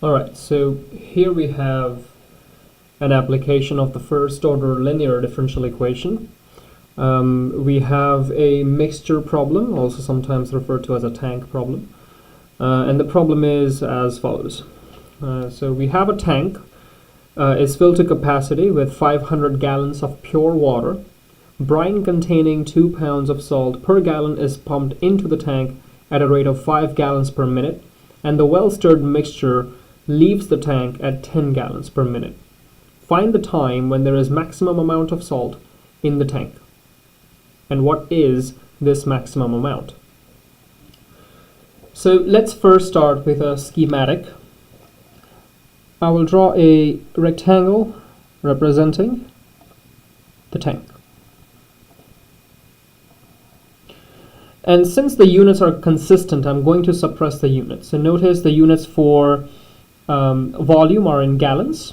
Alright, so here we have an application of the first order linear differential equation. We have a mixture problem, also sometimes referred to as a tank problem. And the problem is as follows. So we have a tank. It's filled to capacity with 500 gallons of pure water. Brine containing 2 pounds of salt per gallon is pumped into the tank at a rate of 5 gallons per minute, and the well-stirred mixture leaves the tank at 10 gallons per minute. Find the time when there is maximum amount of salt in the tank. And what is this maximum amount? So let's first start with a schematic. I will draw a rectangle representing the tank. And since the units are consistent, I'm going to suppress the units. So notice the units for volume are in gallons.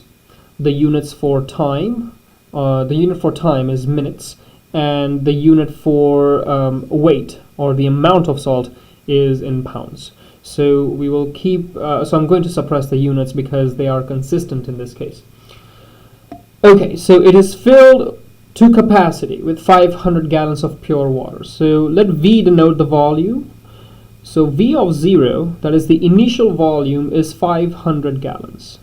The units for time, the unit for time is minutes, and the unit for weight or the amount of salt is in pounds. So we will keep, so I'm going to suppress the units because they are consistent in this case. Okay, so it is filled to capacity with 500 gallons of pure water. So let V denote the volume. So V of 0, that is the initial volume, is 500 gallons.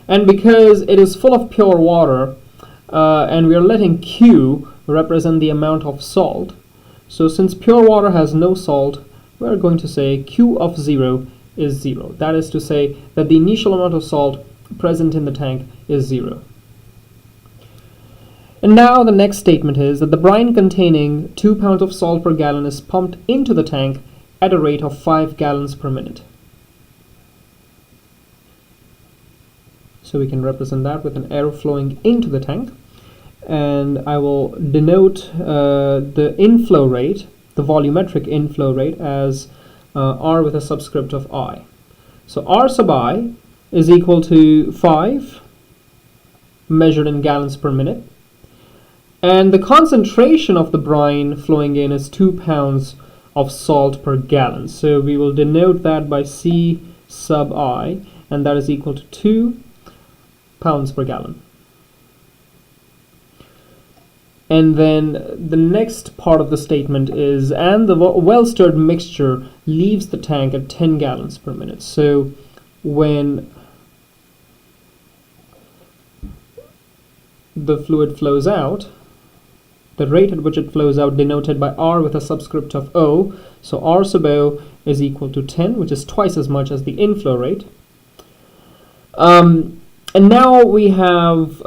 And because it is full of pure water, and we are letting Q represent the amount of salt, so since pure water has no salt, we are going to say Q of 0 is 0. That is to say that the initial amount of salt present in the tank is 0. And now the next statement is that the brine containing 2 pounds of salt per gallon is pumped into the tank at a rate of 5 gallons per minute. So we can represent that with an arrow flowing into the tank. And I will denote the inflow rate, the volumetric inflow rate, as R with a subscript of I. So R sub I is equal to 5 measured in gallons per minute. And the concentration of the brine flowing in is 2 pounds of salt per gallon. So we will denote that by C sub I, and that is equal to 2 pounds per gallon. And then the next part of the statement is, and the well-stirred mixture leaves the tank at 10 gallons per minute. So when the fluid flows out, the rate at which it flows out denoted by R with a subscript of O. So R sub O is equal to 10, which is twice as much as the inflow rate. And now we have,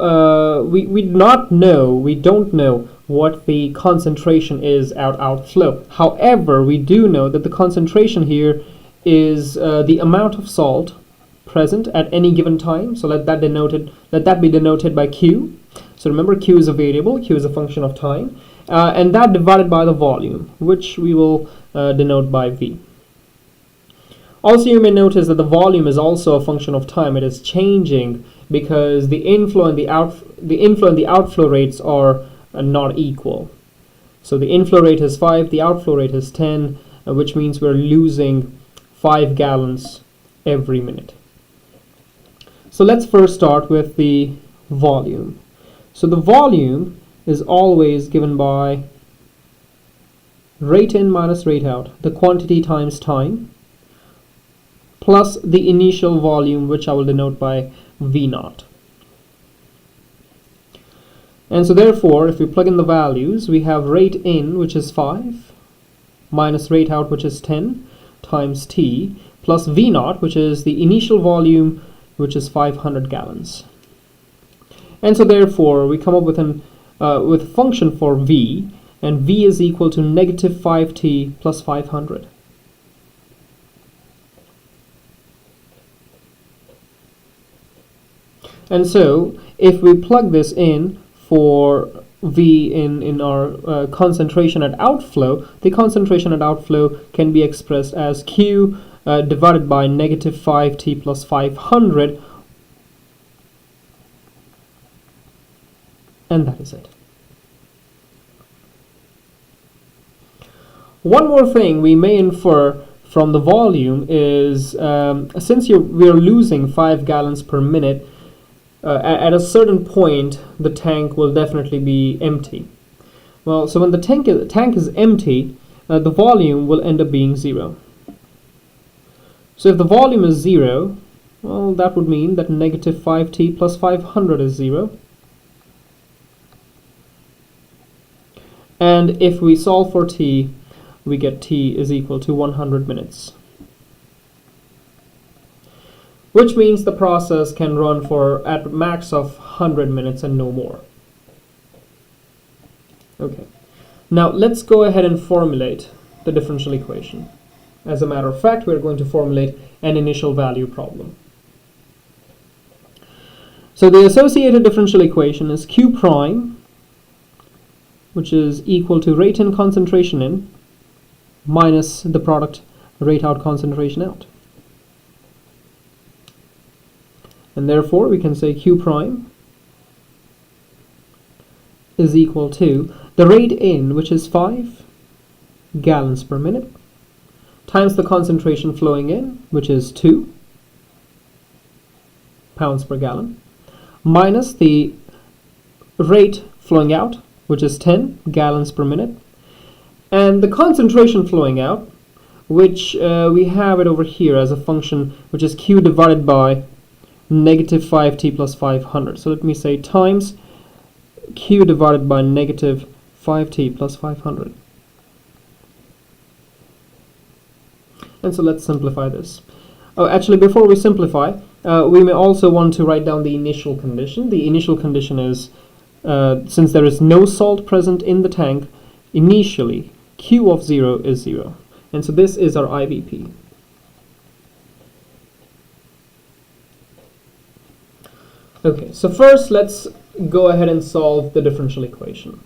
we don't know what the concentration is at outflow. However, we do know that the concentration here is the amount of salt present at any given time. So let that be denoted by Q. So remember, Q is a variable, Q is a function of time, and that divided by the volume, which we will denote by V. Also, you may notice that the volume is also a function of time. It is changing because the inflow and the outflow rates are not equal. So the inflow rate is 5, the outflow rate is 10, which means we're losing 5 gallons every minute. So let's first start with the volume. So the volume is always given by rate in minus rate out, the quantity times time, plus the initial volume, which I will denote by V naught. And so therefore, if we plug in the values, we have rate in, which is 5, minus rate out, which is 10, times T, plus V naught, which is the initial volume, which is 500 gallons. And so therefore, we come up with a function for V, and V is equal to negative 5T plus 500. And so if we plug this in for V in our concentration at outflow, the concentration at outflow can be expressed as Q divided by negative 5T plus 500, and that is it. One more thing we may infer from the volume is, since we are losing 5 gallons per minute, at a certain point the tank will definitely be empty. Well, so when the tank is empty, the volume will end up being 0. So if the volume is 0, well, that would mean that negative 5t plus 500 is 0. And if we solve for t, we get t is equal to 100 minutes. Which means the process can run for at max of 100 minutes and no more. Okay, now let's go ahead and formulate the differential equation. As a matter of fact, we're going to formulate an initial value problem. So the associated differential equation is Q prime, which is equal to rate in concentration in minus the product rate out concentration out. And therefore we can say Q prime is equal to the rate in, which is 5 gallons per minute, times the concentration flowing in, which is 2 pounds per gallon, minus the rate flowing out, which is 10 gallons per minute, and the concentration flowing out, which we have it over here as a function which is Q divided by negative 5t plus 500. So let me say times Q divided by negative 5t plus 500. And so let's simplify this. Oh, actually, before we simplify, we may also want to write down the initial condition. The initial condition is, since there is no salt present in the tank, initially Q of 0 is 0. And so this is our IVP. Okay, so first let's go ahead and solve the differential equation.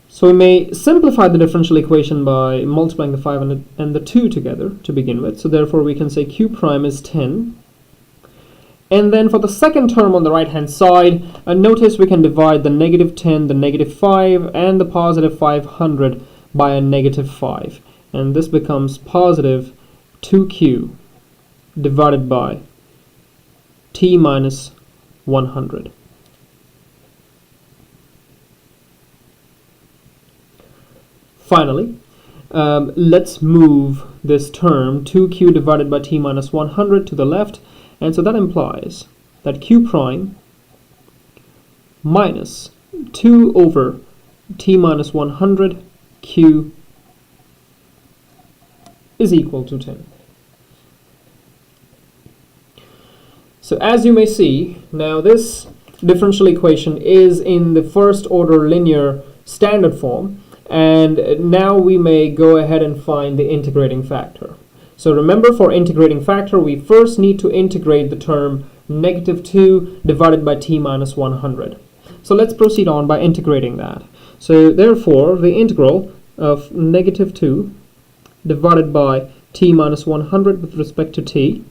So we may simplify the differential equation by multiplying the 5 and the 2 together to begin with. So therefore we can say Q prime is 10. And then for the second term on the right hand side, notice we can divide the negative 10, the negative 5, and the positive 500 by a negative 5. And this becomes positive 2Q divided by T minus 100. Finally, let's move this term 2Q divided by T minus 100 to the left, and so that implies that Q prime minus 2 over T minus 100 Q is equal to 10. So as you may see, now this differential equation is in the first order linear standard form, and now we may go ahead and find the integrating factor. So remember, for integrating factor, we first need to integrate the term negative 2 divided by T minus 100. So let's proceed on by integrating that. So therefore, the integral of negative 2 divided by T minus 100 with respect to T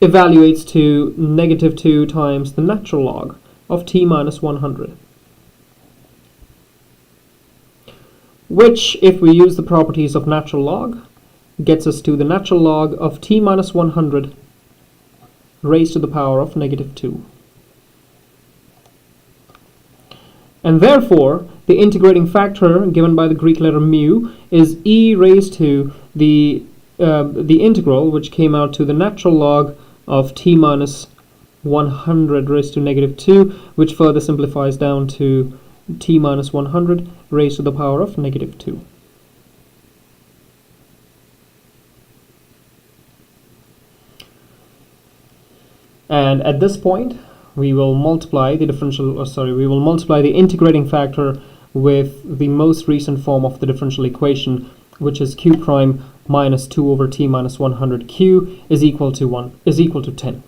evaluates to negative 2 times the natural log of T minus 100. Which, if we use the properties of natural log, gets us to the natural log of T minus 100 raised to the power of negative 2. And therefore, the integrating factor given by the Greek letter mu is e raised to the integral, which came out to the natural log of T minus 100 raised to negative 2, which further simplifies down to T minus 100 raised to the power of negative 2. And at this point, we will multiply the integrating factor with the most recent form of the differential equation, which is Q prime minus 2 over T minus 100 Q is equal to 10.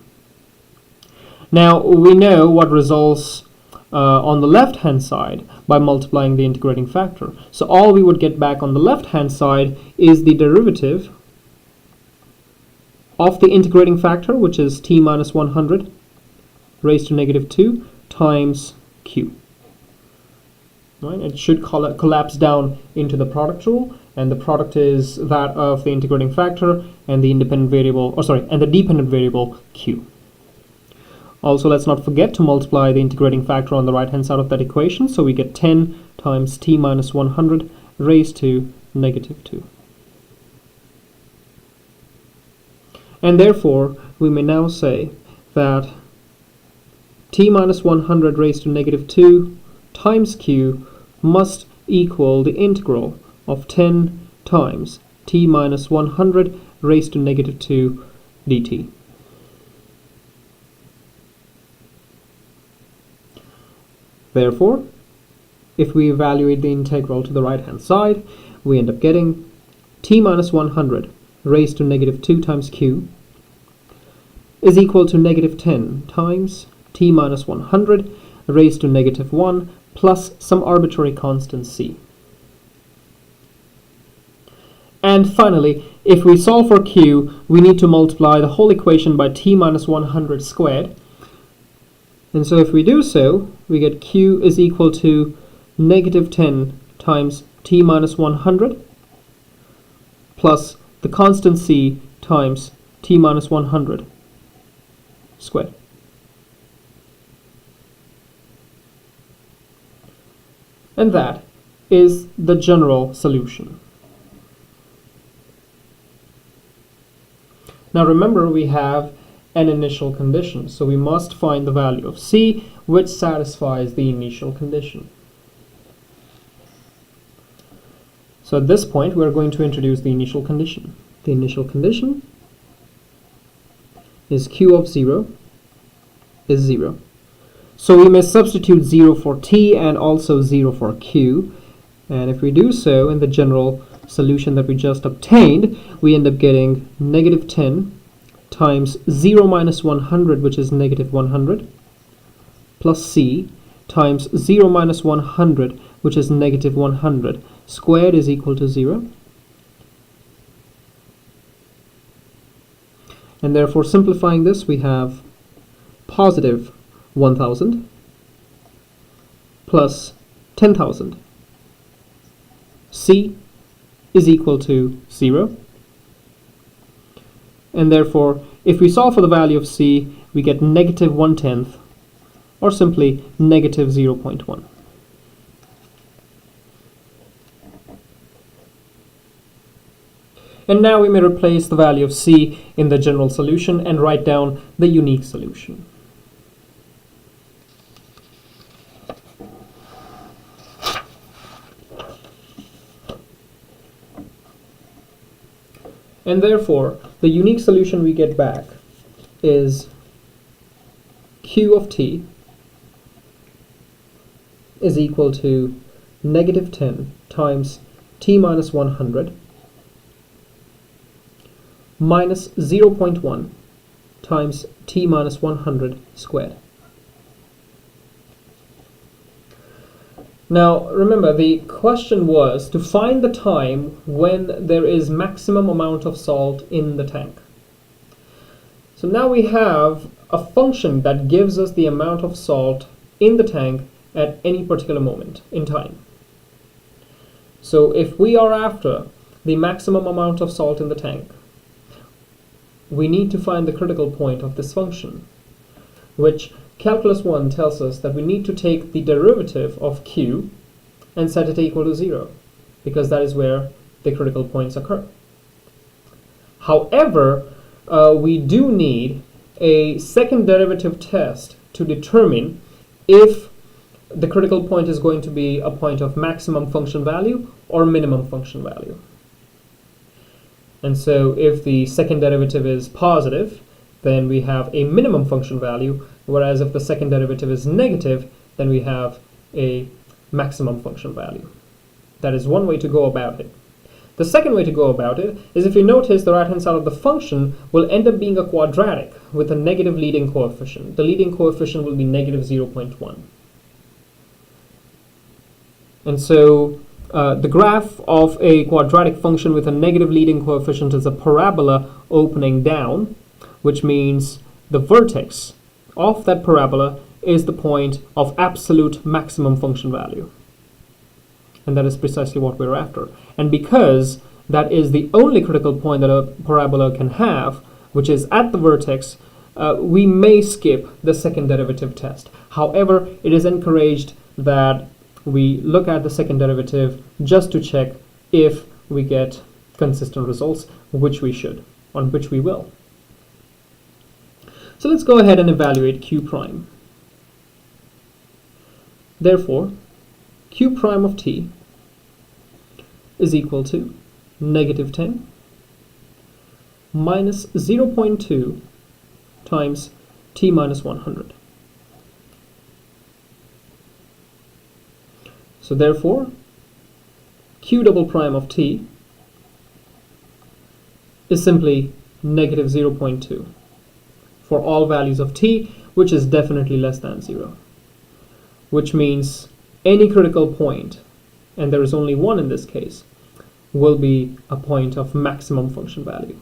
Now we know what results on the left hand side by multiplying the integrating factor. So all we would get back on the left hand side is the derivative of the integrating factor, which is T minus 100 raised to negative 2 times Q. Right? It should collapse down into the product rule, and the product is that of the integrating factor and the independent variable, and the dependent variable q. Also, let's not forget to multiply the integrating factor on the right hand side of that equation, so we get 10 times t minus 100 raised to negative 2. And therefore, we may now say that t minus 100 raised to negative 2 times q must equal the integral of 10 times t minus 100 raised to negative 2 dt. Therefore, if we evaluate the integral to the right hand side, we end up getting t minus 100 raised to negative 2 times q is equal to negative 10 times t minus 100 raised to negative 1 plus some arbitrary constant c. And finally, if we solve for q, we need to multiply the whole equation by t minus 100 squared. And so if we do so, we get q is equal to negative 10 times t minus 100 plus the constant c times t minus 100 squared. And that is the general solution. Now remember, we have an initial condition, so we must find the value of c which satisfies the initial condition. So at this point, we're going to introduce the initial condition. The initial condition is q of 0 is 0. So we may substitute 0 for t and also 0 for q. And if we do so in the general solution that we just obtained, we end up getting negative 10 times 0 minus 100, which is negative 100, plus c times 0 minus 100, which is negative 100, squared is equal to 0. And therefore, simplifying this, we have positive 1000 plus 10,000. C is equal to 0. And therefore, if we solve for the value of c, we get negative 1/10, or simply negative 0.1. And now we may replace the value of c in the general solution and write down the unique solution. And therefore, the unique solution we get back is q of t is equal to negative 10 times t minus 100 minus 0.1 times t minus 100 squared. Now remember, the question was to find the time when there is maximum amount of salt in the tank. So now we have a function that gives us the amount of salt in the tank at any particular moment in time. So if we are after the maximum amount of salt in the tank, we need to find the critical point of this function, which Calculus 1 tells us that we need to take the derivative of q and set it equal to 0, because that is where the critical points occur. However, we do need a second derivative test to determine if the critical point is going to be a point of maximum function value or minimum function value. And so if the second derivative is positive, then we have a minimum function value, whereas if the second derivative is negative, then we have a maximum function value. That is one way to go about it. The second way to go about it is, if you notice, the right-hand side of the function will end up being a quadratic with a negative leading coefficient. The leading coefficient will be negative 0.1. And so the graph of a quadratic function with a negative leading coefficient is a parabola opening down, which means the vertex of that parabola is the point of absolute maximum function value. and that is precisely what we're after. And because that is the only critical point that a parabola can have, which is at the vertex, we may skip the second derivative test. However, it is encouraged that we look at the second derivative just to check if we get consistent results, which we should, on which we will. So let's go ahead and evaluate q prime. Therefore, q prime of t is equal to negative 10 minus 0.2 times t minus 100. So therefore, q double prime of t is simply negative 0.2 for all values of t, which is definitely less than 0, which means any critical point, and there is only one in this case, will be a point of maximum function value.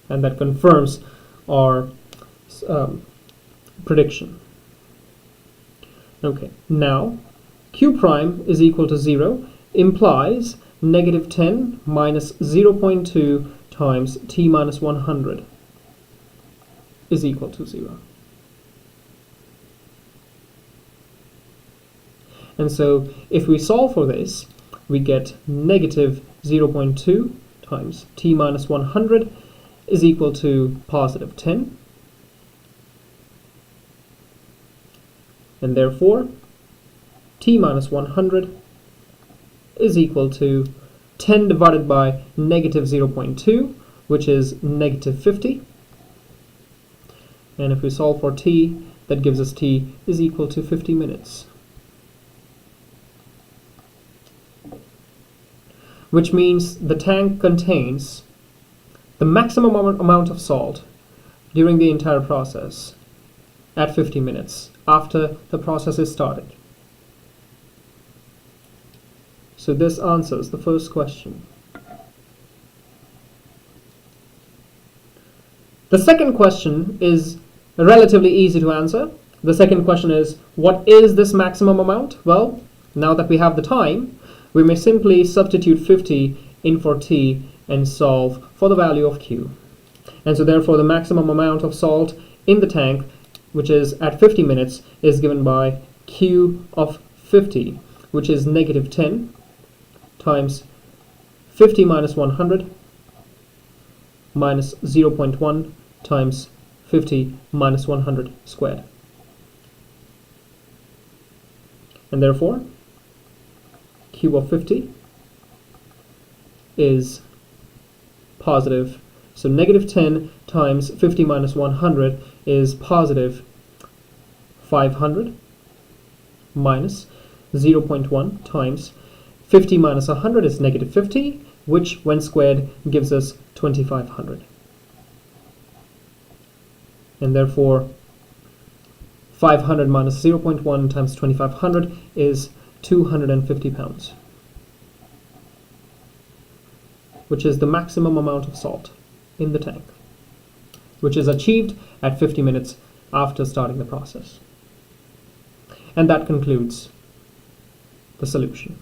And that confirms our prediction. Okay, now q prime is equal to 0 implies negative 10 minus 0.2 times t minus 100 is equal to 0. And so if we solve for this, we get negative 0.2 times t minus 100 is equal to positive 10. And therefore, t minus 100 is equal to 10 divided by negative 0.2, which is negative 50. And if we solve for t, that gives us t is equal to 50 minutes. Which means the tank contains the maximum amount of salt during the entire process at 50 minutes after the process is started. So this answers the first question. The second question is relatively easy to answer. The second question is, what is this maximum amount? Well, now that we have the time, we may simply substitute 50 in for t and solve for the value of q. And so therefore the maximum amount of salt in the tank, which is at 50 minutes, is given by q of 50, which is negative 10 times 50 minus 100 minus 0.1 times 50 minus 100 squared. And therefore, q of 50 is positive. So negative 10 times 50 minus 100 is positive 500 minus 0.1 times 50 minus 100 is negative 50, which when squared gives us 2500. And therefore 500 minus 0.1 times 2500 is 250 pounds, which is the maximum amount of salt in the tank, which is achieved at 50 minutes after starting the process. And that concludes the solution.